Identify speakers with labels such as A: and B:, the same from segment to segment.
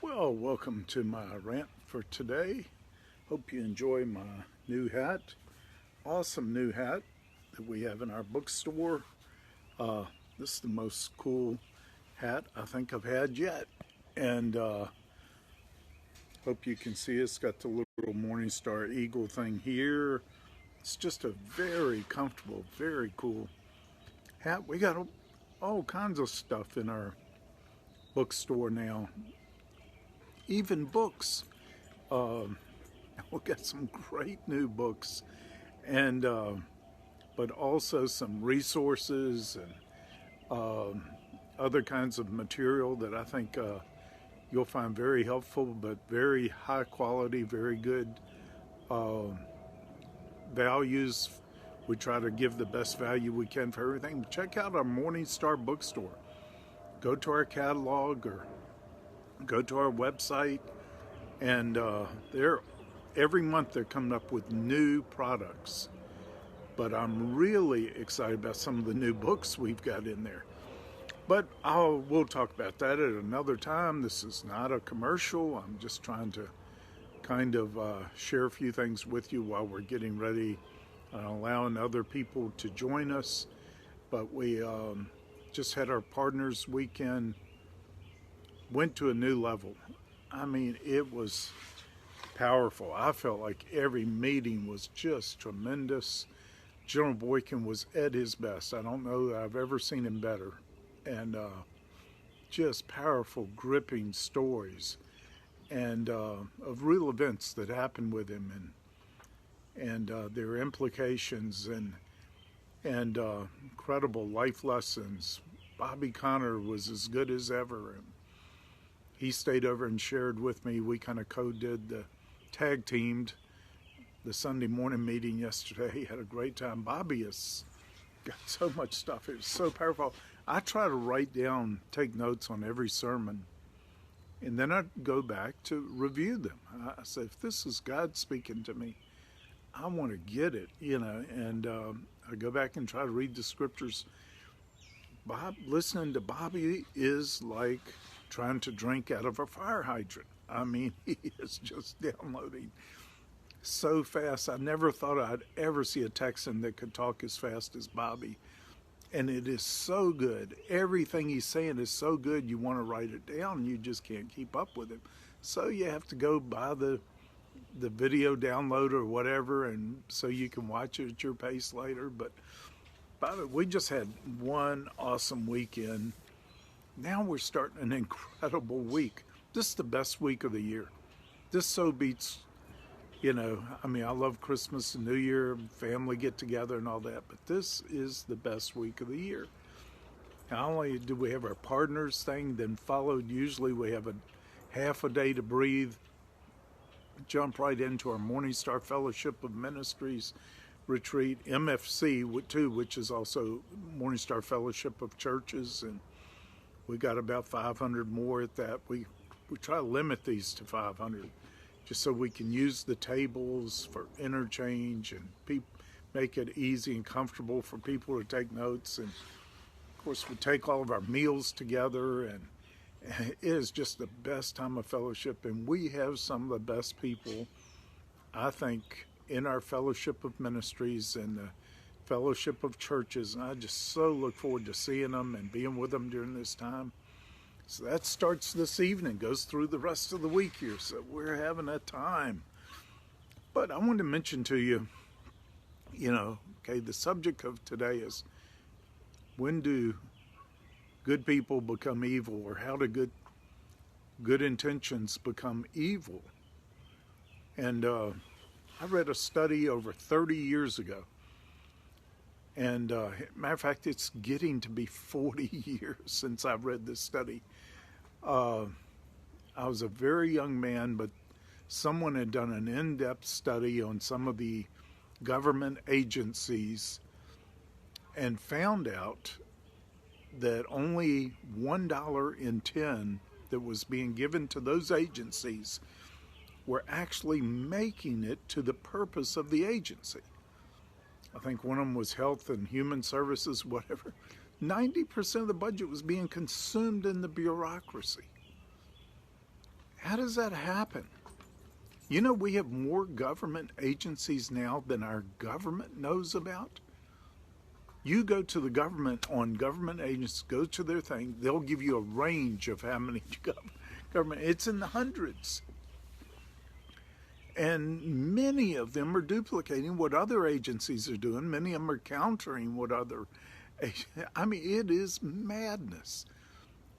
A: Well, welcome to my rant for today. Hope you enjoy my new hat. Awesome new hat that we have in our bookstore. This is the most cool hat I think I've had yet. And hope you can see it's got the little MorningStar eagle thing here. It's just a very comfortable, very cool hat. We got all kinds of stuff in our bookstore now. Even books. We'll get some great new books, and but also some resources and other kinds of material that I think you'll find very helpful, but very high quality, very good values. We try to give the best value we can for everything. Check out our MorningStar bookstore. Go to our catalog or go to our website, and every month they're coming up with new products. But I'm really excited about some of the new books we've got in there. But we'll talk about that at another time. This is not a commercial. I'm just trying to kind of share a few things with you while we're getting ready, allowing other people to join us. But we just had our Partners Weekend. Went to a new level. I mean, it was powerful. I felt like every meeting was just tremendous. General Boykin was at his best. I don't know that I've ever seen him better. And just powerful, gripping stories and of real events that happened with him and their implications and incredible life lessons. Bobby Connor was as good as ever. And he stayed over and shared with me. We kind of co-did the tag teamed the Sunday morning meeting yesterday. He had a great time. Bobby has got so much stuff. It was so powerful. I try to write down, take notes on every sermon, and then I go back to review them. I say, if this is God speaking to me, I want to get it, and I go back and try to read the scriptures. Listening to Bobby is like trying to drink out of a fire hydrant. I mean, he is just downloading so fast. I never thought I'd ever see a Texan that could talk as fast as Bobby. And it is so good. Everything he's saying is so good, you want to write it down, and you just can't keep up with him. So you have to go buy the video download or whatever, and so you can watch it at your pace later. But by the way, we just had one awesome weekend. Now we're starting an incredible week. This is the best week of the year. This so beats, I love Christmas and New Year, family get together and all that, but this is the best week of the year. Not only do we have our partners thing, then followed, usually we have a half a day to breathe, jump right into our MorningStar Fellowship of Ministries retreat, MFC too, which is also MorningStar Fellowship of Churches, and we got about 500 more at that. We try to limit these to 500 just so we can use the tables for interchange and make it easy and comfortable for people to take notes. And of course, we take all of our meals together, and it is just the best time of fellowship. And we have some of the best people, I think, in our Fellowship of Ministries and the Fellowship of Churches, and I just so look forward to seeing them and being with them during this time. So that starts this evening, goes through the rest of the week here, so we're having a time. But I wanted to mention to you, the subject of today is, when do good people become evil, or how do good intentions become evil? And I read a study over 30 years ago. And matter of fact, it's getting to be 40 years since I've read this study. I was a very young man, but someone had done an in-depth study on some of the government agencies and found out that only $1 in 10 that was being given to those agencies were actually making it to the purpose of the agency. I think one of them was Health and Human Services, whatever. 90% of the budget was being consumed in the bureaucracy. How does that happen? You know, we have more government agencies now than our government knows about. You go to the government on government agencies, go to their thing, they'll give you a range of how many government. It's in the hundreds. And many of them are duplicating what other agencies are doing. Many of them are countering what other. I mean, it is madness.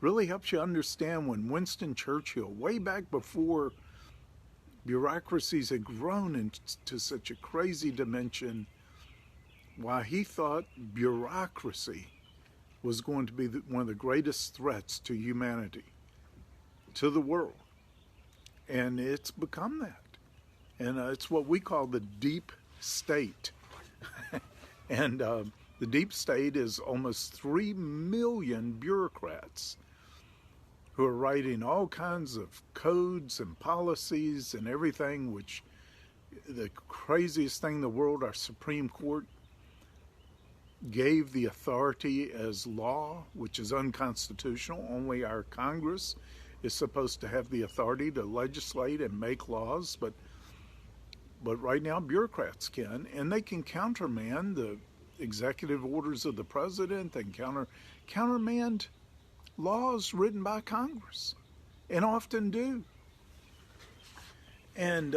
A: Really helps you understand when Winston Churchill, way back before bureaucracies had grown into such a crazy dimension, why he thought bureaucracy was going to be one of the greatest threats to humanity, to the world. And it's become that. And it's what we call the deep state. And the deep state is almost 3 million bureaucrats who are writing all kinds of codes and policies and everything, which the craziest thing in the world, our Supreme Court gave the authority as law, which is unconstitutional. Only our Congress is supposed to have the authority to legislate and make laws, but right now bureaucrats can, and they can countermand the executive orders of the president. They can countermand laws written by Congress, and often do. And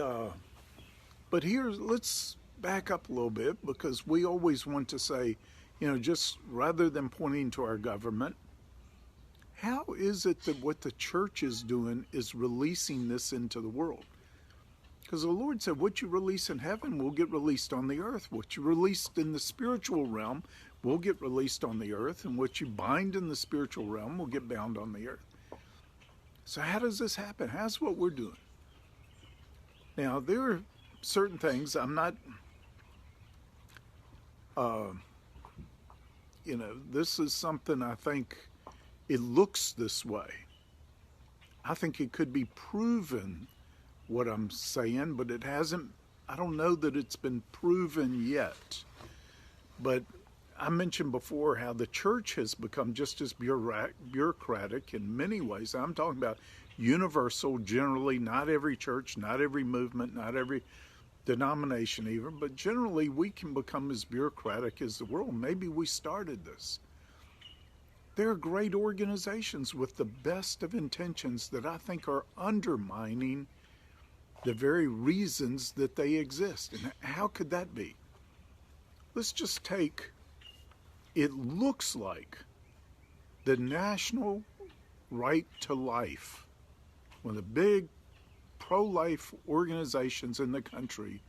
A: but here, let's back up a little bit, because we always want to say, just rather than pointing to our government, how is it that what the church is doing is releasing this into the world? Because the Lord said, what you release in heaven will get released on the earth. What you released in the spiritual realm will get released on the earth. And what you bind in the spiritual realm will get bound on the earth. So how does this happen? How's what we're doing? Now, there are certain things I'm not, this is something I think it looks this way. I think it could be proven what I'm saying, but it hasn't. I don't know that it's been proven yet. But I mentioned before how the church has become just as bureaucratic in many ways. I'm talking about universal, generally, not every church, not every movement, not every denomination even, but generally we can become as bureaucratic as the world. Maybe we started this. There are great organizations with the best of intentions that I think are undermining the very reasons that they exist. And how could that be? Let's just take, it looks like the National Right to Life, one of the big pro-life organizations in the country,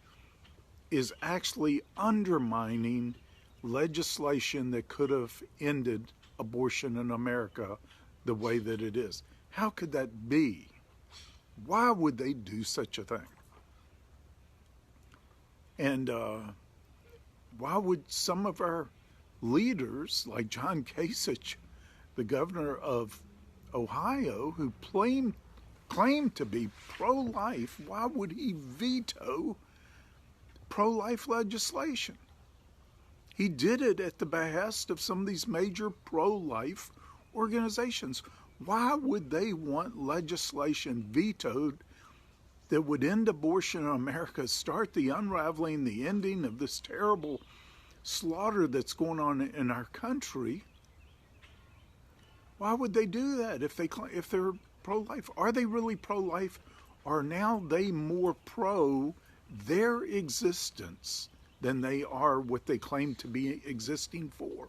A: is actually undermining legislation that could have ended abortion in America the way that it is. How could that be? Why would they do such a thing? And why would some of our leaders, like John Kasich, the governor of Ohio, who claimed to be pro-life, why would he veto pro-life legislation? He did it at the behest of some of these major pro-life organizations. Why would they want legislation vetoed that would end abortion in America, start the unraveling, the ending of this terrible slaughter that's going on in our country? Why would they do that if they're pro-life? Are they really pro-life? Or now they more pro their existence than they are what they claim to be existing for?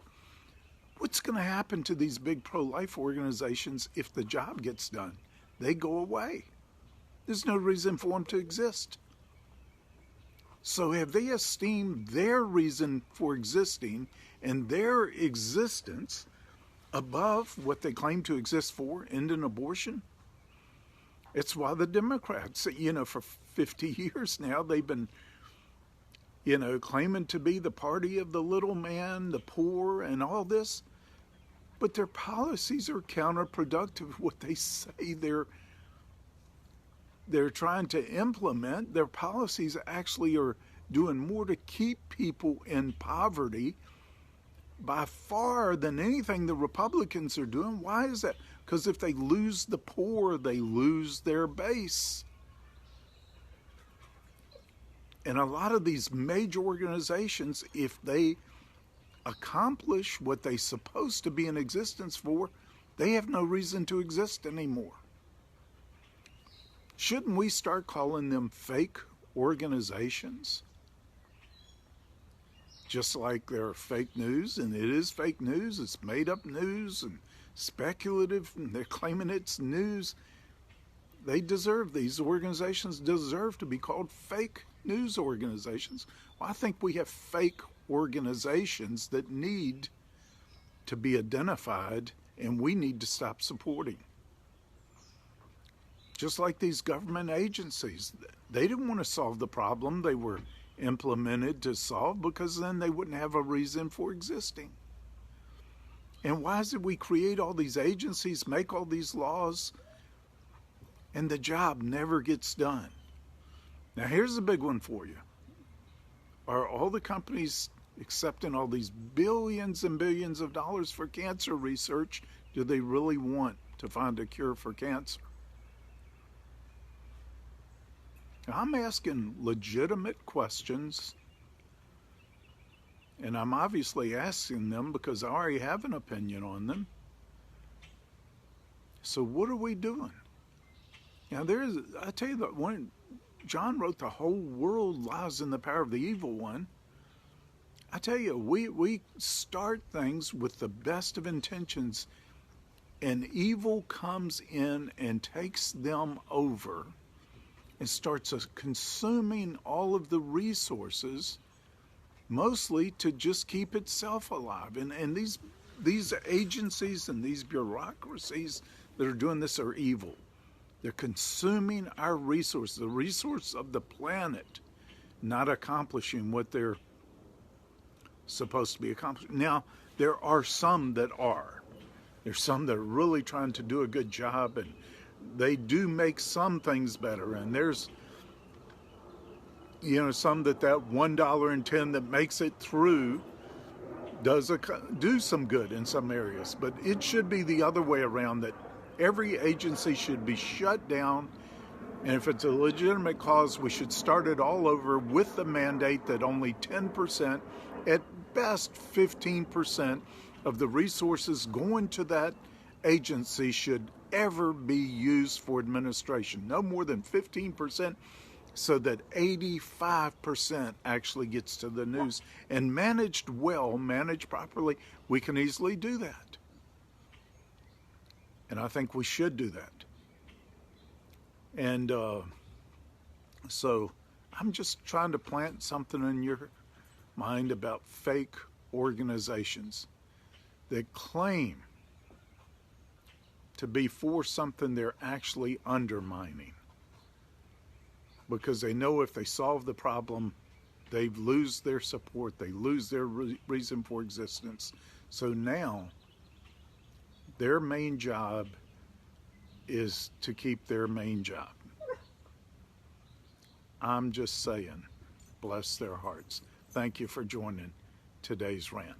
A: What's going to happen to these big pro-life organizations if the job gets done? They go away. There's no reason for them to exist. So have they esteemed their reason for existing and their existence above what they claim to exist for, ending abortion? It's why the Democrats, for 50 years now, they've been, claiming to be the party of the little man, the poor, and all this. But their policies are counterproductive. What they say they're trying to implement, their policies actually are doing more to keep people in poverty by far than anything the Republicans are doing. Why is that? Because if they lose the poor, they lose their base. And a lot of these major organizations, if they accomplish what they're supposed to be in existence for, they have no reason to exist anymore. Shouldn't we start calling them fake organizations? Just like there are fake news, and it is fake news, it's made up news and speculative, and they're claiming it's news. These organizations deserve to be called fake news organizations. Well, I think we have fake organizations that need to be identified, and we need to stop supporting. Just like these government agencies, they didn't want to solve the problem they were implemented to solve, because then they wouldn't have a reason for existing. And why is it we create all these agencies, make all these laws, and the job never gets done? Now here's a big one for you. Are all the companies accepting all these billions and billions of dollars for cancer research? Do they really want to find a cure for cancer? I'm asking legitimate questions, and I'm obviously asking them because I already have an opinion on them. So what are we doing? Now I tell you that when John wrote the whole world lies in the power of the evil one, I tell you, we start things with the best of intentions, and evil comes in and takes them over and starts consuming all of the resources, mostly to just keep itself alive. And these agencies and these bureaucracies that are doing this are evil. They're consuming our resources, the resource of the planet, not accomplishing what they're supposed to be accomplishing. Now, there are some that are. There's some that are really trying to do a good job, and they do make some things better. And there's, some that $1.10 that makes it through does do some good in some areas. But it should be the other way around, that every agency should be shut down. And if it's a legitimate cause, we should start it all over with the mandate that only 10%, at best 15% of the resources going to that agency should ever be used for administration. No more than 15%, so that 85% actually gets to the news. And managed well, managed properly, we can easily do that. And I think we should do that. And so I'm just trying to plant something in your mind about fake organizations that claim to be for something they're actually undermining, because they know if they solve the problem, they lose their support, they lose their reason for existence. So now their main job is to keep their main job. I'm just saying, bless their hearts. Thank you for joining today's rant.